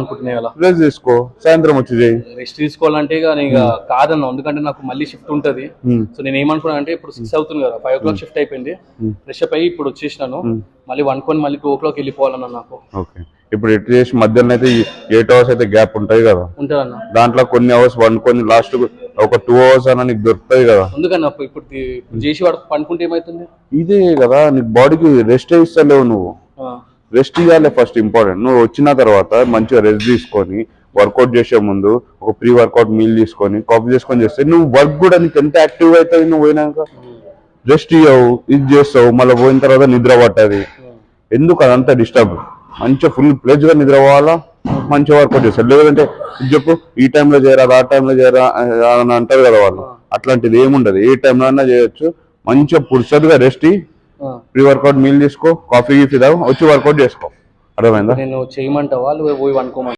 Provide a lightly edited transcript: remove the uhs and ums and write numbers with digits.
అనుకుంటున్నాయి అలా రెస్ట్ తీసుకో, సాయంత్రం వచ్చి చేయి. రెస్ట్ తీసుకోవాలంటే ఇక కాదన్నా, ఎందుకంటే నాకు మళ్ళీ షిఫ్ట్ ఉంటది. సో నేను ఏమనుకున్నాను అంటే ఇప్పుడు 6 అవుతుంది కదా, 5 o'clock షిఫ్ట్ అయిపోయింది, ఫ్రెష్ అప్ అయ్యి ఇప్పుడు వచ్చేసినాను. మళ్ళీ 1 మళ్ళీ 2 o'clock వెళ్ళిపోవాలన్నా నాకు. ఓకే, ఇప్పుడు ఎటు చేసి మధ్యాహ్నం అయితే 8 hours అయితే గ్యాప్ ఉంటాయి కదా, ఉంటదన్నా. దాంట్లో కొన్ని అవర్స్ వండుకొని లాస్ట్ ఒక 2 hours అన్న నీకు దొరుకుతాయి కదా. ఎందుకన్నా ఇప్పుడు చేసి వాడు పండుకుంటే ఏమైతుంది? ఇదే కదా నీకు బాడీకి రెస్ట్ ఇస్తలేవు, నువ్వు రెస్ట్ ఇవ్వాలి ఫస్ట్ ఇంపార్టెంట్. నువ్వు వచ్చిన తర్వాత మంచిగా రెస్ట్ తీసుకొని వర్కౌట్ చేసే ముందు ఒక ప్రీ వర్కౌట్ మీల్ తీసుకొని కాఫీ చేసుకొని చేస్తే నువ్వు వర్క్ కూడా నీకు ఎంత యాక్టివ్ అవుతుంది. నువ్వు పోయినాక రెస్ట్ ఇవ్వవు, ఇది చేస్తావు, మళ్ళీ పోయిన తర్వాత నిద్ర పట్టది. ఎందుకు అదంతా డిస్టర్బ్? మంచిగా ఫుల్ ప్లేజ్గా నిద్ర పోవాలా, మంచిగా వర్కౌట్ చేస్తారు. లేదంటే చెప్పు ఈ టైంలో చేయరా ఆ టైంలో చేయరా అని అంటారు కదా వాళ్ళు. అట్లాంటిది ఏముండదు, ఏ టైంలో అయినా చేయొచ్చు. మంచిగా పురుషుగా రెస్ట్, ప్రీ వర్కౌట్ మీల్ తీసుకో, కాఫీ గీఫీ తాగు, వచ్చి వర్కౌట్ చేసుకో. అర్థమైందా? నేను చేయమంటావా పోయి అనుకోమంటావా?